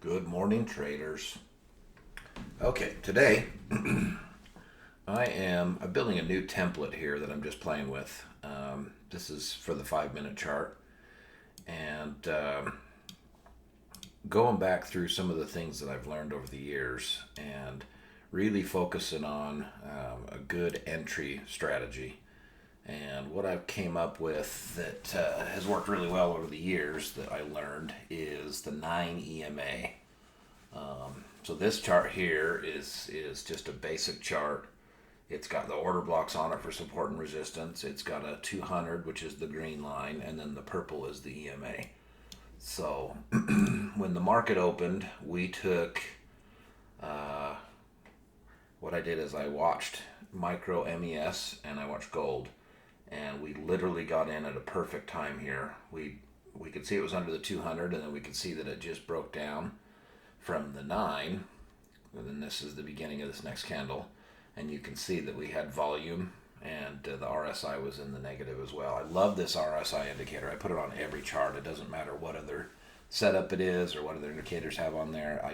Good morning, traders. Okay, today I'm building a new template here that I'm just playing with. This is for the 5 minute chart, and going back through some of the things that I've learned over the years and really focusing on a good entry strategy. And what I've came up with that has worked really well over the years that I learned is the 9 EMA. So this chart here is just a basic chart. It's got the order blocks on it for support and resistance. It's got a 200, which is the green line, and then the purple is the EMA. So when the market opened, we took, what I did is I watched micro MES and I watched gold, and we literally got in at a perfect time here. We could see it was under the 200, and then we could see that it just broke down from the 9, and then this is the beginning of this next candle, and you can see that we had volume, and the RSI was in the negative as well. I love this RSI indicator. I put it on every chart. It doesn't matter what other setup it is or what other indicators have on there.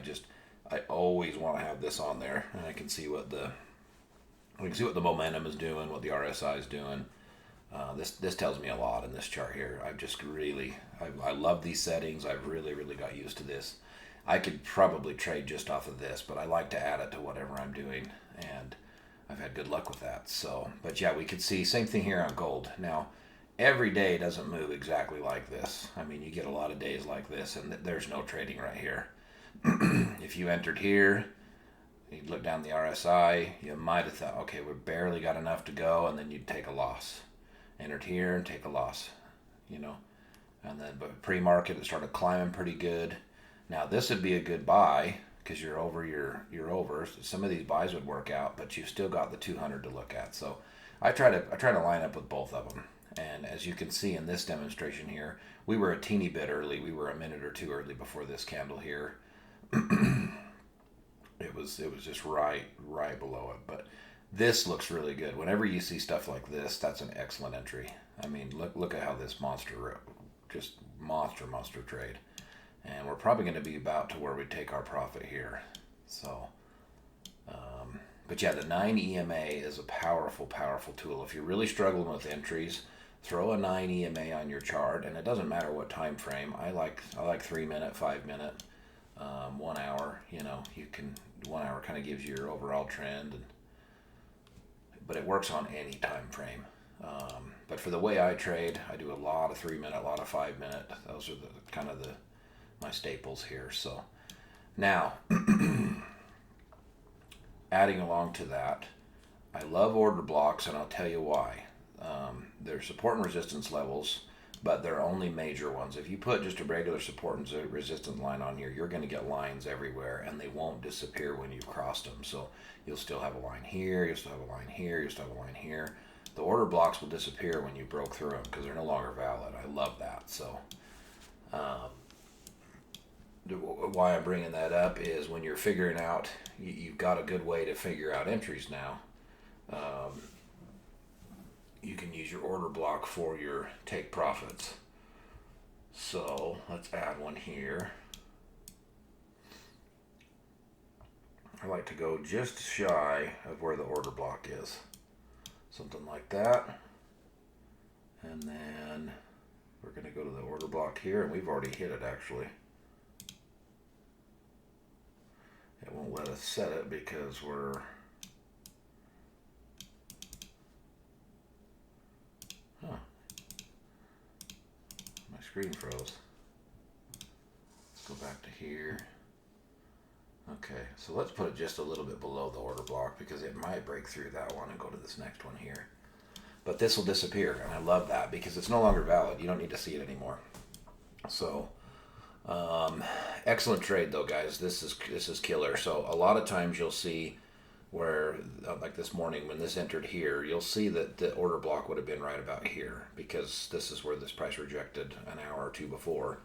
I always want to have this on there, and I can see what the momentum is doing, what the RSI is doing. This tells me a lot in this chart here. I love these settings. I've really got used to this. I could probably trade just off of this, but I like to add it to whatever I'm doing, and I've had good luck with that. So, but yeah, we could see same thing here on gold. Now, every day doesn't move exactly like this. I mean, you get a lot of days like this, and there's no trading right here. If you entered here, you'd look down the RSI, you might have thought, okay, we've barely got enough to go, and then you'd take a loss. Entered here and take a loss, and then but pre-market it started climbing pretty good. Now this would be a good buy because you're over some of these buys would work out, but you've still got the 200 to look at. So I try to line up with both of them, and as you can see in this demonstration here, we were a teeny bit early. We were a minute or two early before this candle here. It was just right below it, but this looks really good. Whenever you see stuff like this, that's an excellent entry. I mean, look at how this just monster trade. And we're probably going to be about to where we take our profit here. So, but yeah, the 9 EMA is a powerful tool. If you're really struggling with entries, throw a 9 EMA on your chart, and it doesn't matter what time frame. I like 3 minute, 5 minute, 1 hour. You can 1 hour kind of gives you your overall trend, but it works on any time frame. But for the way I trade, I do a lot of 3 minute, a lot of 5 minute. Those are my staples here. So now, adding along to that, I love order blocks, and I'll tell you why. They're support and resistance levels, but they're only major ones. If you put just a regular support and resistance line on here, you're going to get lines everywhere, and they won't disappear when you've crossed them. So you'll still have a line here, you'll still have a line here, you'll still have a line here. The order blocks will disappear when you broke through them because they're no longer valid. I love that. So why I'm bringing that up is when you're figuring out, you've got a good way to figure out entries now. You can use your order block for your take profits. So let's add one here. I like to go just shy of where the order block is. Something like that. And then we're going to go to the order block here, and we've already hit it actually. It won't let us set it because we're my screen froze. Let's go back to here. Okay, so let's put it just a little bit below the order block because it might break through that one and go to this next one here. But this will disappear, and I love that because it's no longer valid. You don't need to see it anymore. So excellent trade though, guys. This is killer. So a lot of times you'll see where, like this morning when this entered here, you'll see that the order block would have been right about here because this is where this price rejected an hour or two before,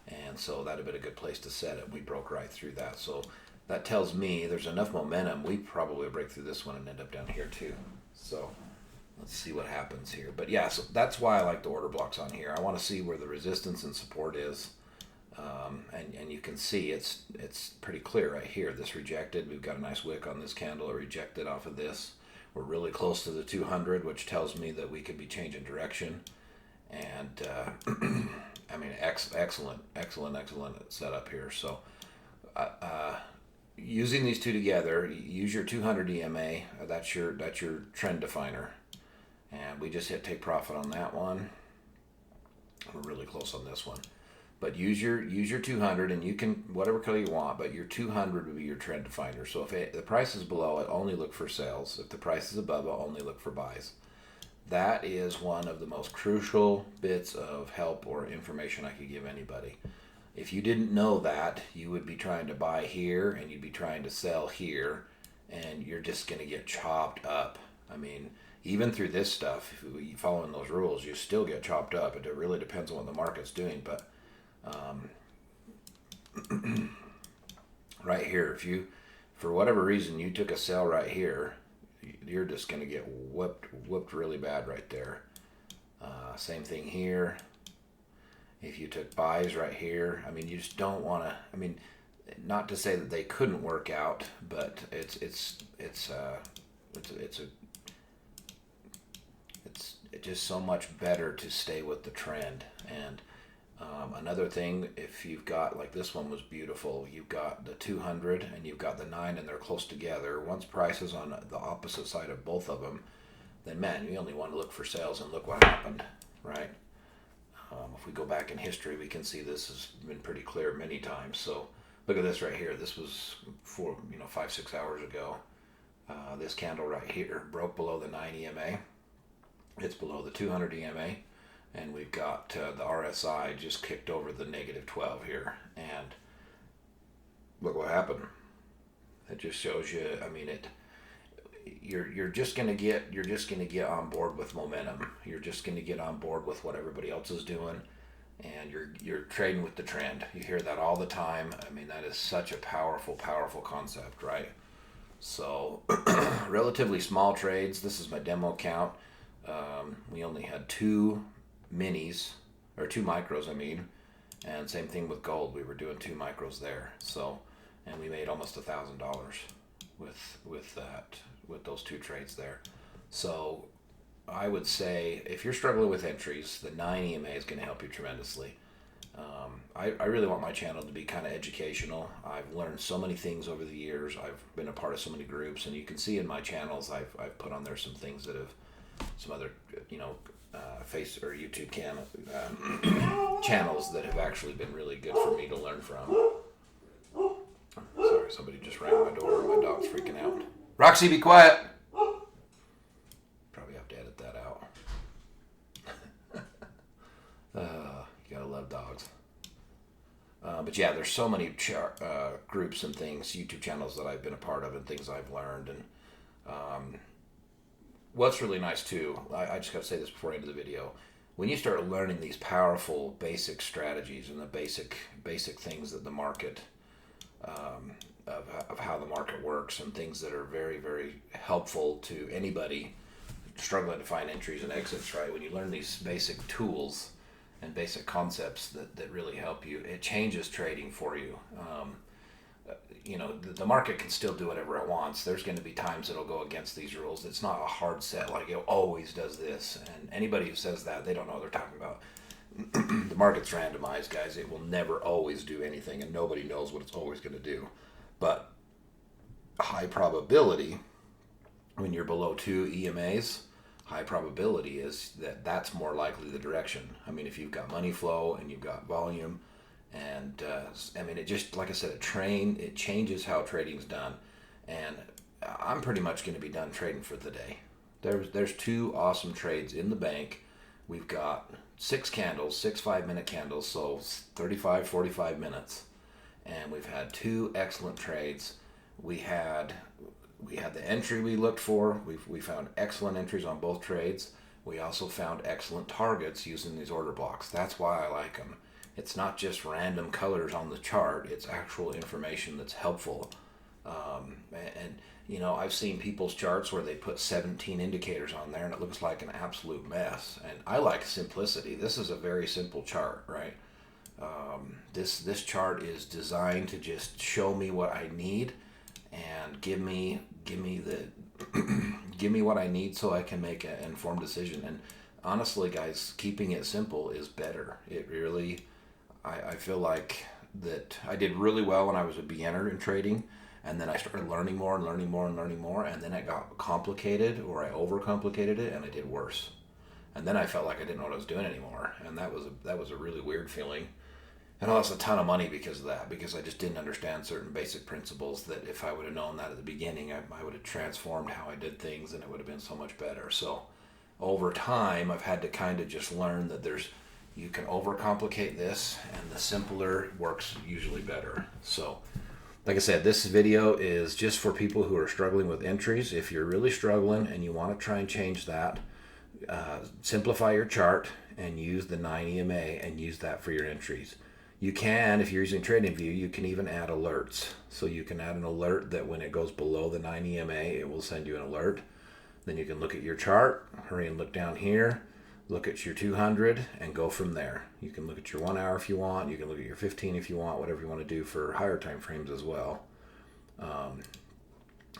and so that'd have been a good place to set it. We broke right through that, so that tells me there's enough momentum. We probably break through this one and end up down here too. So let's see what happens here. But yeah, so that's why I like the order blocks on here. I want to see where the resistance and support is. And you can see it's pretty clear right here. This rejected. We've got a nice wick on this candle. It rejected off of this. We're really close to the 200, which tells me that we could be changing direction. And I mean, excellent setup here. So using these two together, use your 200 EMA. That's your trend definer. And we just hit take profit on that one. We're really close on this one. But use your 200, and you can whatever color you want, but your 200 would be your trend definer. So if the price is below it, only look for sales. If the price is above it, only look for buys. That is one of the most crucial bits of help or information I could give anybody. If you didn't know that, you would be trying to buy here and you'd be trying to sell here, and you're just going to get chopped up. I mean, even through this stuff, if you following those rules, you still get chopped up. It really depends on what the market's doing, but right here, if you, for whatever reason, you took a sell right here, you're just going to get whooped really bad right there. Same thing here. If you took buys right here, I mean, you just don't want to. I mean, not to say that they couldn't work out, but it's just so much better to stay with the trend. And another thing, if you've got, like this one was beautiful, you've got the 200 and you've got the 9 and they're close together. Once price is on the opposite side of both of them, then man, you only want to look for sales, and look what happened, right? If we go back in history, we can see this has been pretty clear many times. So look at this right here. This was 5-6 hours ago. This candle right here broke below the 9 EMA. It's below the 200 EMA. And we've got the RSI just kicked over the -12 here. And look what happened. It just shows you, I mean, you're just gonna get on board with momentum. You're just gonna get on board with what everybody else is doing, and you're trading with the trend. You hear that all the time. I mean, that is such a powerful concept, right? So relatively small trades. This is my demo account. We only had 2 minis, or 2 micros, I mean, and same thing with gold. We were doing 2 micros there. So, and we made almost $1,000 with those 2 trades there. So I would say if you're struggling with entries, the 9 EMA is going to help you tremendously. I really want my channel to be kind of educational. I've learned so many things over the years. I've been a part of so many groups, and you can see in my channels I've put on there some things that have, some other face or YouTube channels that have actually been really good for me to learn from. Sorry, somebody just rang my door and my dog's freaking out. Roxy, be quiet. Probably have to edit that out. You gotta love dogs. But yeah, there's so many groups and things, YouTube channels that I've been a part of, and things I've learned. And what's really nice too, I just gotta say this before I end the video. When you start learning these powerful basic strategies and the basic things that the market, of how the market works, and things that are very, very helpful to anybody struggling to find entries and exits, right? When you learn these basic tools and basic concepts that really help you, it changes trading for you. The market can still do whatever it wants. There's going to be times it'll go against these rules. It's not a hard set, like it always does this. And anybody who says that, they don't know what they're talking about. The market's randomized, guys. It will never always do anything, and nobody knows what it's always going to do. But high probability, when you're below 2 EMAs, high probability is that's more likely the direction. I mean, if you've got money flow and you've got volume, and I mean, it just, like I said, it changes how trading's done. And I'm pretty much going to be done trading for the day. There's 2 awesome trades in the bank. We've got 6 candles, 6 5-minute candles, so 35, 45 minutes. And we've had 2 excellent trades. We had the entry we looked for. We found excellent entries on both trades. We also found excellent targets using these order blocks. That's why I like them. It's not just random colors on the chart. It's actual information that's helpful. I've seen people's charts where they put 17 indicators on there and it looks like an absolute mess. And I like simplicity. This is a very simple chart, right? This chart is designed to just show me what I need and give me the give me what I need so I can make an informed decision. And honestly, guys, keeping it simple is better. It really, I feel like that I did really well when I was a beginner in trading, and then I started learning more and learning more and learning more, and then it got complicated, or I overcomplicated it, and I did worse. And then I felt like I didn't know what I was doing anymore, and that was a really weird feeling. And I lost a ton of money because of that, because I just didn't understand certain basic principles that if I would have known that at the beginning, I would have transformed how I did things and it would have been so much better. So over time, I've had to kind of just learn that you can overcomplicate this and the simpler works usually better. So like I said, this video is just for people who are struggling with entries. If you're really struggling and you want to try and change that, simplify your chart and use the 9 EMA and use that for your entries. You can, if you're using TradingView, you can even add alerts. So you can add an alert that when it goes below the 9 EMA, it will send you an alert. Then you can look at your chart, hurry and look down here, look at your 200 and go from there. You can look at your 1 hour if you want. You can look at your 15 if you want, whatever you want to do for higher time frames as well.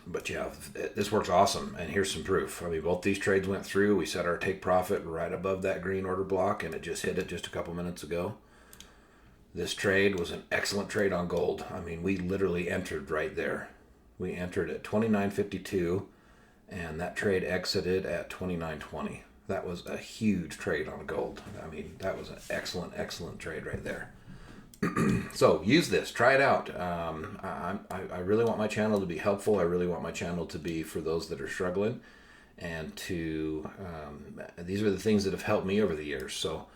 But yeah, this works awesome. And here's some proof. I mean, both these trades went through. We set our take profit right above that green order block, and it just hit it just a couple minutes ago. This trade was an excellent trade on gold. I mean, we literally entered right there. We entered at 29.52, and that trade exited at 29.20. That was a huge trade on gold. I mean, that was an excellent, excellent trade right there. So use this, try it out. I really want my channel to be helpful. I really want my channel to be for those that are struggling, and these are the things that have helped me over the years. So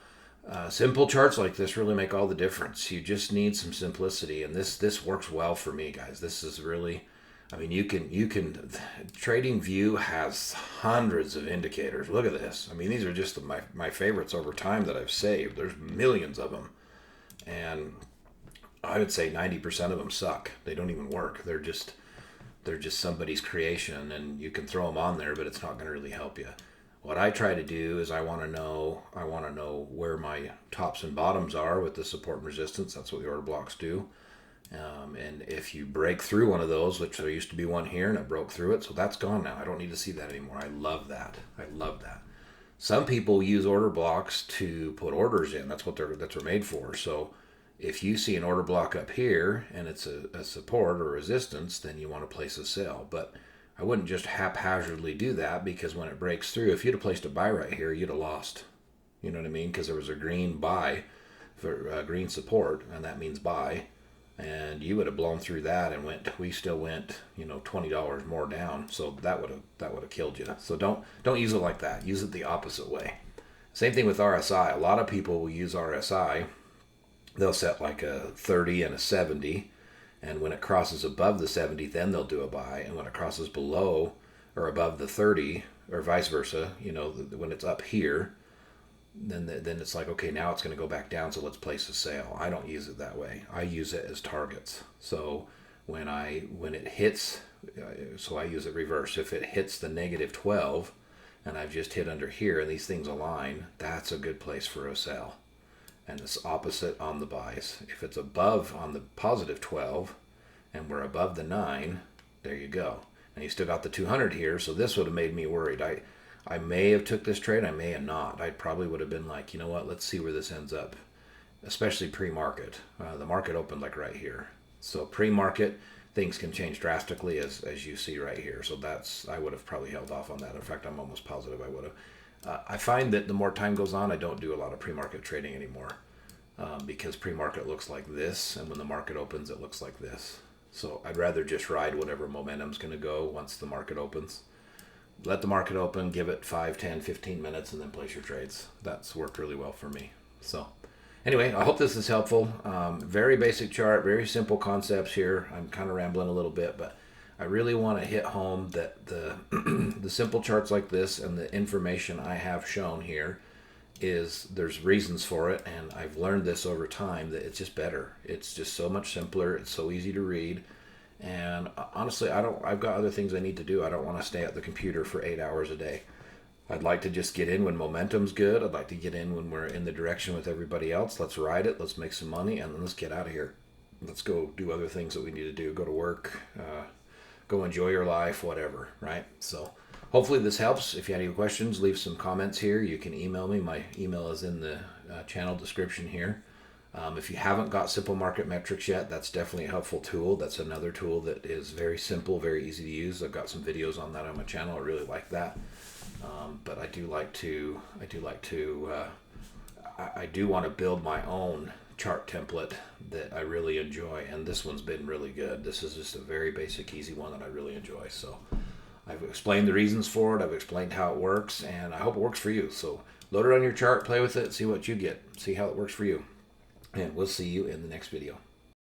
simple charts like this really make all the difference. You just need some simplicity, and this works well for me, guys. This is really, I mean, you can TradingView has hundreds of indicators. Look at this. I mean, these are just my favorites over time that I've saved. There's millions of them. And I would say 90% of them suck. They don't even work. They're just somebody's creation, and you can throw them on there, but it's not going to really help you. What I try to do is I want to know where my tops and bottoms are with the support and resistance. That's what the order blocks do. And if you break through one of those, which there used to be one here and it broke through it, so that's gone now. I don't need to see that anymore. I love that. I love that. Some people use order blocks to put orders in. That's what they're made for. So if you see an order block up here and it's a support or resistance, then you want to place a sell. But I wouldn't just haphazardly do that, because when it breaks through, if you'd have placed a buy right here, you'd have lost. You know what I mean? Because there was a green buy for green support, and that means buy. And you would have blown through that and we still went, $20 more down. So that would have killed you. So don't use it like that. Use it the opposite way. Same thing with RSI. A lot of people will use RSI. They'll set like a 30 and a 70. And when it crosses above the 70, then they'll do a buy. And when it crosses below or above the 30, or vice versa, when it's up here, then it's like, okay, now it's going to go back down, so let's place a sale. I don't use it that way. I use it as targets. So when it hits, so I use it reverse. If it hits the -12 and I've just hit under here and these things align, that's a good place for a sell. And it's opposite on the buys. If it's above on the +12 and we're above the 9, there you go. And you still got the 200 here, so this would have made me worried. I may have took this trade, I may have not. I probably would have been like, you know what, let's see where this ends up, especially pre-market. The market opened like right here. So pre-market, things can change drastically as you see right here. So I would have probably held off on that. In fact, I'm almost positive I would have. I find that the more time goes on, I don't do a lot of pre-market trading anymore, because pre-market looks like this, and when the market opens, it looks like this. So I'd rather just ride whatever momentum's going to go once the market opens. Let the market open, give it 5, 10, 15 minutes, and then place your trades. That's worked really well for me. So anyway, I hope this is helpful. Very basic chart, very simple concepts here. I'm kind of rambling a little bit, but I really want to hit home that the simple charts like this and the information I have shown here there's reasons for it, and I've learned this over time that it's just better. It's just so much simpler. It's so easy to read. And honestly, I've got other things I need to do. I don't want to stay at the computer for 8 hours a day. I'd like to just get in when momentum's good. I'd like to get in when we're in the direction with everybody else. Let's ride it. Let's make some money, and then let's get out of here. Let's go do other things that we need to do. Go to work. Go enjoy your life. Whatever. Right. So hopefully this helps. If you have any questions, leave some comments here. You can email me. My email is in the channel description here. If you haven't got Simple Market Metrics yet, that's definitely a helpful tool. That's another tool that is very simple, very easy to use. I've got some videos on that on my channel. I really like that. But I do want to build my own chart template that I really enjoy, and this one's been really good. This is just a very basic, easy one that I really enjoy. So I've explained the reasons for it. I've explained how it works, and I hope it works for you. So load it on your chart, play with it, see what you get, see how it works for you. And we'll see you in the next video.